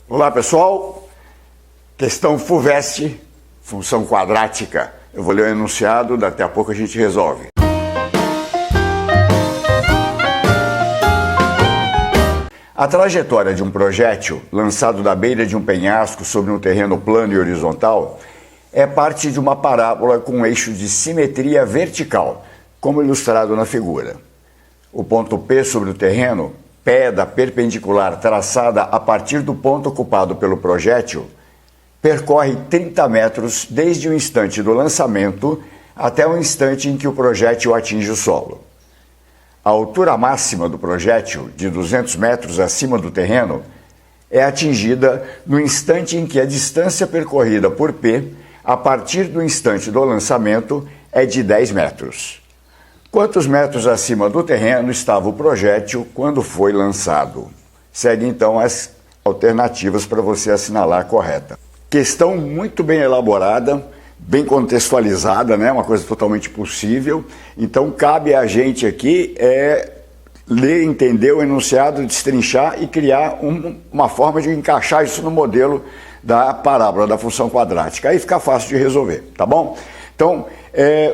Olá pessoal, questão FUVEST, função quadrática. Eu vou ler o enunciado, daqui a pouco a gente resolve. A trajetória de um projétil lançado da beira de um penhasco sobre um terreno plano e horizontal é parte de uma parábola com um eixo de simetria vertical, como ilustrado na figura. O ponto P sobre o terreno, pé da perpendicular traçada a partir do ponto ocupado pelo projétil, percorre 30 metros desde o instante do lançamento até o instante em que o projétil atinge o solo. A altura máxima do projétil, de 200 metros acima do terreno, é atingida no instante em que a distância percorrida por P, a partir do instante do lançamento, é de 10 metros. Quantos metros acima do terreno estava o projétil quando foi lançado? Segue então as alternativas para você assinalar a correta. Questão muito bem elaborada, bem contextualizada, né? Uma coisa totalmente possível. Então cabe a gente aqui ler, entender o enunciado, destrinchar e criar uma forma de encaixar isso no modelo da parábola, da função quadrática. Aí fica fácil de resolver, tá bom? Então,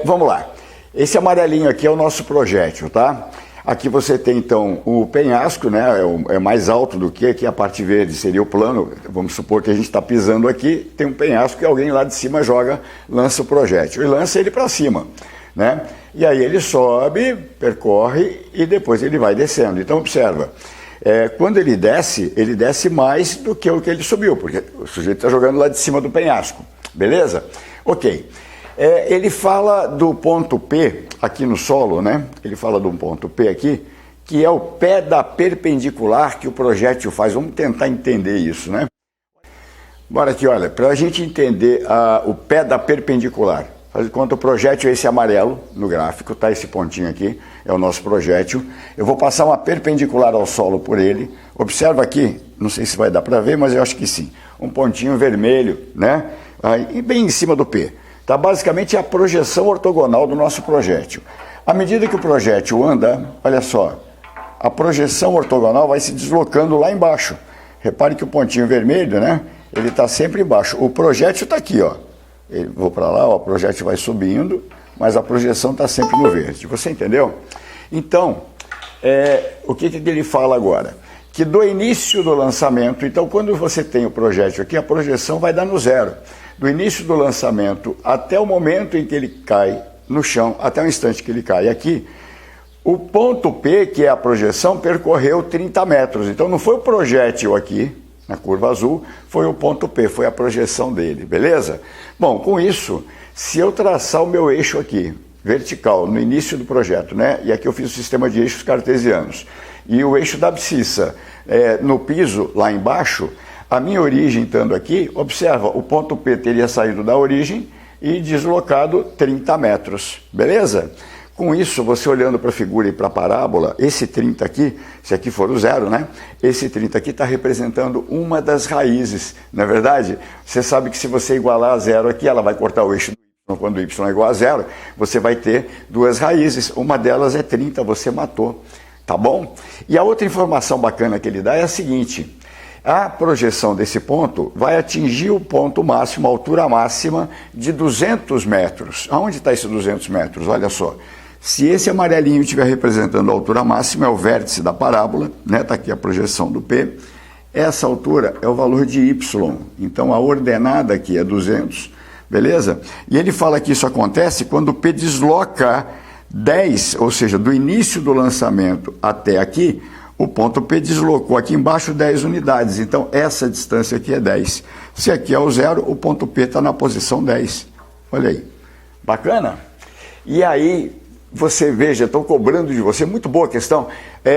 vamos lá. Esse amarelinho aqui é o nosso projétil, tá? Aqui você tem, então, o penhasco, né? É mais alto do que aqui, a parte verde seria o plano. Vamos supor que a gente está pisando aqui, tem um penhasco e alguém lá de cima lança o projétil e lança ele para cima, né? E aí ele sobe, percorre e depois ele vai descendo. Então, observa, quando ele desce mais do que o que ele subiu, porque o sujeito está jogando lá de cima do penhasco, beleza? Ok. Ele fala do ponto P aqui no solo, né? Ele fala de um ponto P aqui, que é o pé da perpendicular que o projétil faz. Vamos tentar entender isso, né? Bora aqui, olha, para a gente entender o pé da perpendicular. Faz de conta, o projétil é esse amarelo no gráfico, tá? Esse pontinho aqui é o nosso projétil. Eu vou passar uma perpendicular ao solo por ele. Observa aqui, não sei se vai dar para ver, mas eu acho que sim. Um pontinho vermelho, né? Aí, bem em cima do P. Tá, basicamente é a projeção ortogonal do nosso projétil. À medida que o projétil anda, olha só, a projeção ortogonal vai se deslocando lá embaixo. Repare que o pontinho vermelho, né? Ele está sempre embaixo. O projétil está aqui, ó. Vou para lá, ó, o projétil vai subindo, mas a projeção está sempre no verde. Você entendeu? Então, o que ele fala agora? Que do início do lançamento, então quando você tem o projétil aqui, a projeção vai dar no zero. Do início do lançamento até o momento em que ele cai no chão, até o instante que ele cai aqui, o ponto P, que é a projeção, percorreu 30 metros. Então não foi o projétil aqui, na curva azul, foi o ponto P, foi a projeção dele, beleza? Bom, com isso, se eu traçar o meu eixo aqui, vertical, no início do projeto, né? E aqui eu fiz o sistema de eixos cartesianos, e o eixo da abscissa no piso, lá embaixo, a minha origem estando aqui, observa, o ponto P teria saído da origem e deslocado 30 metros, beleza? Com isso, você olhando para a figura e para a parábola, esse 30 aqui, se aqui for o zero, né? Esse 30 aqui está representando uma das raízes, não é verdade? Você sabe que se você igualar a zero aqui, ela vai cortar o eixo do y, quando o y é igual a zero, você vai ter duas raízes, uma delas é 30, você matou, tá bom? E a outra informação bacana que ele dá é a seguinte: a projeção desse ponto vai atingir o ponto máximo, a altura máxima de 200 metros. Aonde está esse 200 metros? Olha só. Se esse amarelinho estiver representando a altura máxima, é o vértice da parábola, né? Está aqui a projeção do P. Essa altura é o valor de Y. Então a ordenada aqui é 200, beleza? E ele fala que isso acontece quando o P desloca 10, ou seja, do início do lançamento até aqui, o ponto P deslocou aqui embaixo 10 unidades, então essa distância aqui é 10. Se aqui é o zero, o ponto P está na posição 10. Olha aí, bacana? E aí, você veja, estou cobrando de você, muito boa questão,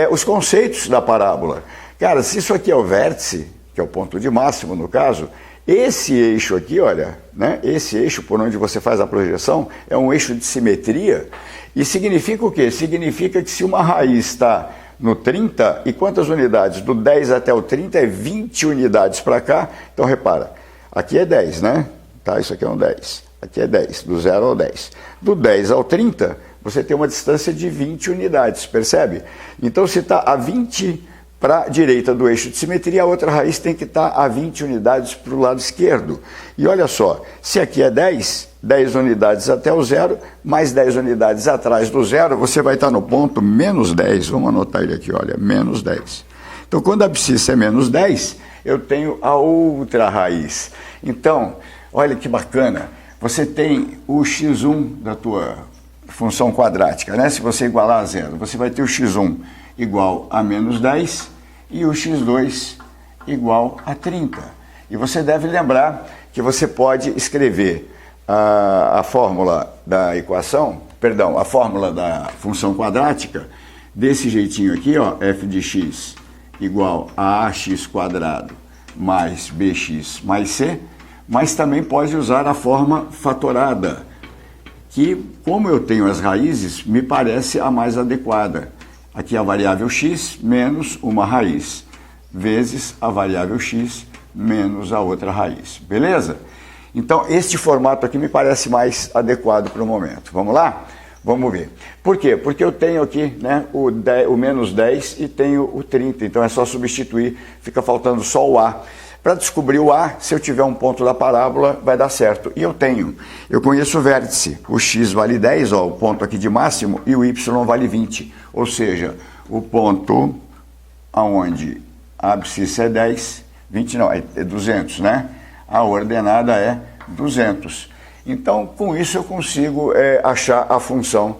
os conceitos da parábola. Cara, se isso aqui é o vértice, que é o ponto de máximo no caso, esse eixo aqui, olha, né? Esse eixo por onde você faz a projeção é um eixo de simetria, e significa o quê? Significa que se uma raiz está no 30, e quantas unidades? Do 10 até o 30 é 20 unidades para cá. Então repara, aqui é 10, né? Tá, isso aqui é um 10, aqui é 10, do 0 ao 10. Do 10 ao 30, você tem uma distância de 20 unidades, percebe? Então se está a 20 para a direita do eixo de simetria, a outra raiz tem que estar a 20 unidades para o lado esquerdo. E olha só, se aqui é 10, 10 unidades até o zero, mais 10 unidades atrás do zero, você vai estar no ponto menos 10. Vamos anotar ele aqui, olha, menos 10. Então, quando a abscissa é menos 10, eu tenho a outra raiz. Então, olha que bacana, você tem o x1 da tua função quadrática, né? Se você igualar a zero, você vai ter o x1 igual a menos 10 e o x2 igual a 30. E você deve lembrar que você pode escrever a fórmula da equação, perdão, a fórmula da função quadrática desse jeitinho aqui, ó, f de x igual a ax quadrado mais bx mais c, mas também pode usar a forma fatorada, que, como eu tenho as raízes, me parece a mais adequada. Aqui a variável x menos uma raiz, vezes a variável x menos a outra raiz. Beleza? Então, este formato aqui me parece mais adequado para o momento. Vamos lá? Vamos ver. Por quê? Porque eu tenho aqui, né, o menos 10 e tenho o 30. Então, é só substituir, fica faltando só o a. Para descobrir o a, se eu tiver um ponto da parábola, vai dar certo. E eu conheço o vértice. O x vale 10, ó, o ponto aqui de máximo, e o y vale 20. Ou seja, o ponto aonde a abscissa é 10, 20 não, é 200, né? A ordenada é 200. Então, com isso eu consigo achar a função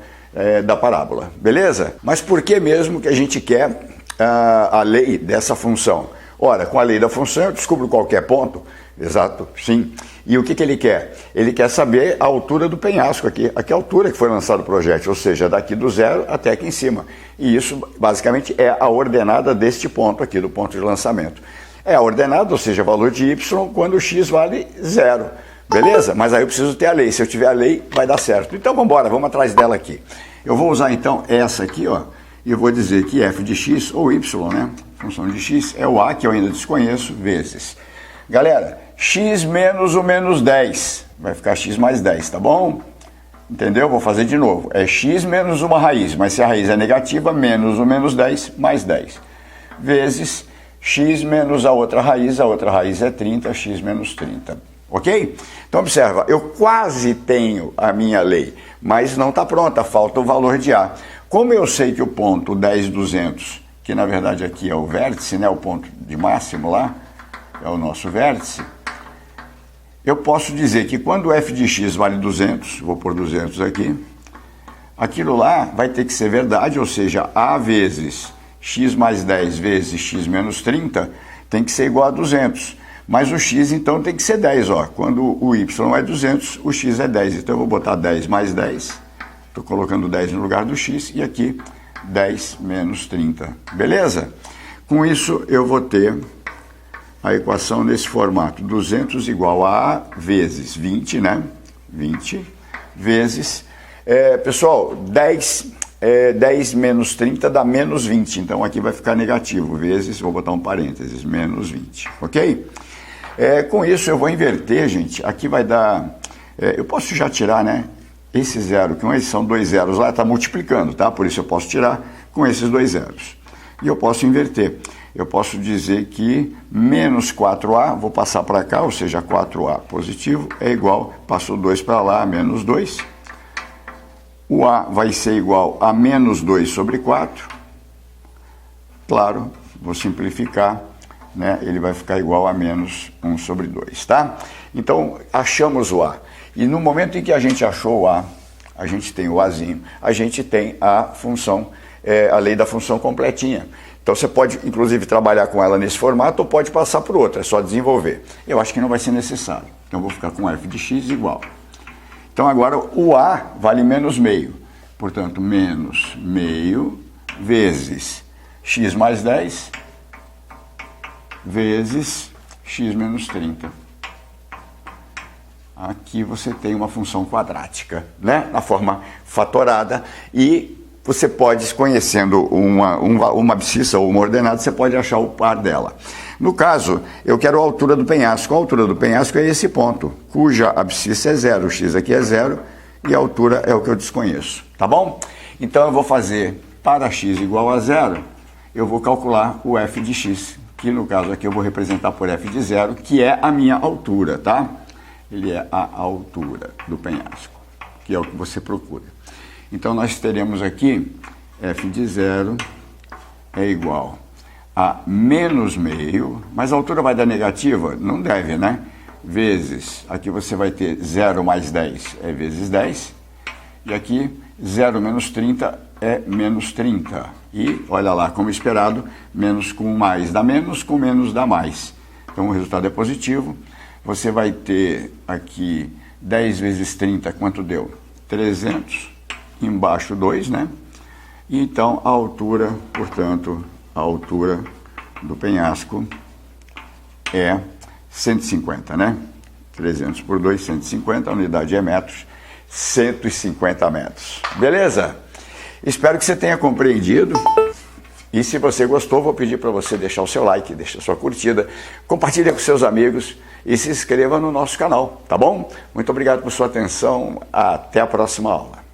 da parábola, beleza? Mas por que mesmo que a gente quer a lei dessa função? Ora, com a lei da função eu descubro qualquer ponto, exato, sim. E o que ele quer? Ele quer saber a altura do penhasco aqui, a que altura que foi lançado o projétil, ou seja, daqui do zero até aqui em cima. E isso, basicamente, é a ordenada deste ponto aqui, do ponto de lançamento. É a ordenada, ou seja, valor de y, quando o x vale 0. Beleza? Mas aí eu preciso ter a lei. Se eu tiver a lei, vai dar certo. Então, vamos embora, vamos atrás dela aqui. Eu vou usar, então, essa aqui, ó, e eu vou dizer que f de x, ou y, né? Função de x é o a, que eu ainda desconheço, vezes. Galera, x menos o menos 10. Vai ficar x mais 10, tá bom? Entendeu? Vou fazer de novo. É x menos uma raiz, mas se a raiz é negativa, menos o menos 10, mais 10. Vezes x menos a outra raiz é 30, x menos 30. Ok? Então, observa, eu quase tenho a minha lei, mas não está pronta, falta o valor de a. Como eu sei que o ponto 10, 200, que na verdade aqui é o vértice, né, o ponto de máximo lá, é o nosso vértice, eu posso dizer que quando f de x vale 200, vou pôr 200 aqui, aquilo lá vai ter que ser verdade, ou seja, a vezes x mais 10 vezes x menos 30 tem que ser igual a 200. Mas o x, então, tem que ser 10, ó. Quando o y é 200, o x é 10. Então, eu vou botar 10 mais 10. Estou colocando 10 no lugar do x. E aqui, 10 menos 30. Beleza? Com isso, eu vou ter a equação nesse formato. 200 igual a a vezes 20, né? 20 vezes... pessoal, 10 menos 30 dá menos 20. Então, aqui vai ficar negativo. Vezes, vou botar um parênteses, menos 20. Ok? Com isso eu vou inverter, gente, aqui vai dar, eu posso já tirar, né, esse zero, que esses são dois zeros lá, está multiplicando, tá? Por isso eu posso tirar com esses dois zeros. E eu posso inverter, eu posso dizer que menos 4a, vou passar para cá, ou seja, 4a positivo, é igual, passo 2 para lá, menos 2. O a vai ser igual a menos 2 sobre 4. Claro, vou simplificar, né, ele vai ficar igual a menos 1 sobre 2, tá? Então, achamos o a. E no momento em que a gente achou o a, a gente tem o azinho, a gente tem a função, a lei da função completinha. Então, você pode, inclusive, trabalhar com ela nesse formato ou pode passar por outra, é só desenvolver. Eu acho que não vai ser necessário. Então, eu vou ficar com f de x igual. Então, agora, o a vale menos meio. Portanto, menos meio vezes x mais 10 vezes x menos 30. Aqui você tem uma função quadrática, né? Na forma fatorada, e você pode, conhecendo uma abscissa ou uma ordenada, você pode achar o par dela. No caso, eu quero a altura do penhasco. A altura do penhasco é esse ponto, cuja abscissa é 0, o x aqui é 0, e a altura é o que eu desconheço, tá bom? Então eu vou fazer para x igual a 0, eu vou calcular o f de x, que no caso aqui eu vou representar por f de 0, que é a minha altura, tá? Ele é a altura do penhasco, que é o que você procura. Então nós teremos aqui f de 0 é igual a menos meio, mas a altura vai dar negativa? Não deve, né? Vezes, aqui você vai ter 0 mais 10 é vezes 10, e aqui 0 menos 30 é menos 30. E, olha lá, como esperado, menos com mais dá menos, com menos dá mais. Então o resultado é positivo. Você vai ter aqui 10 vezes 30, quanto deu? 300, embaixo 2, né? E então a altura, portanto, a altura do penhasco é 150, né? 300 por 2, 150, a unidade é metros, 150 metros. Beleza? Espero que você tenha compreendido. E se você gostou, vou pedir para você deixar o seu like, deixar a sua curtida, compartilhe com seus amigos e se inscreva no nosso canal, tá bom? Muito obrigado por sua atenção. Até a próxima aula.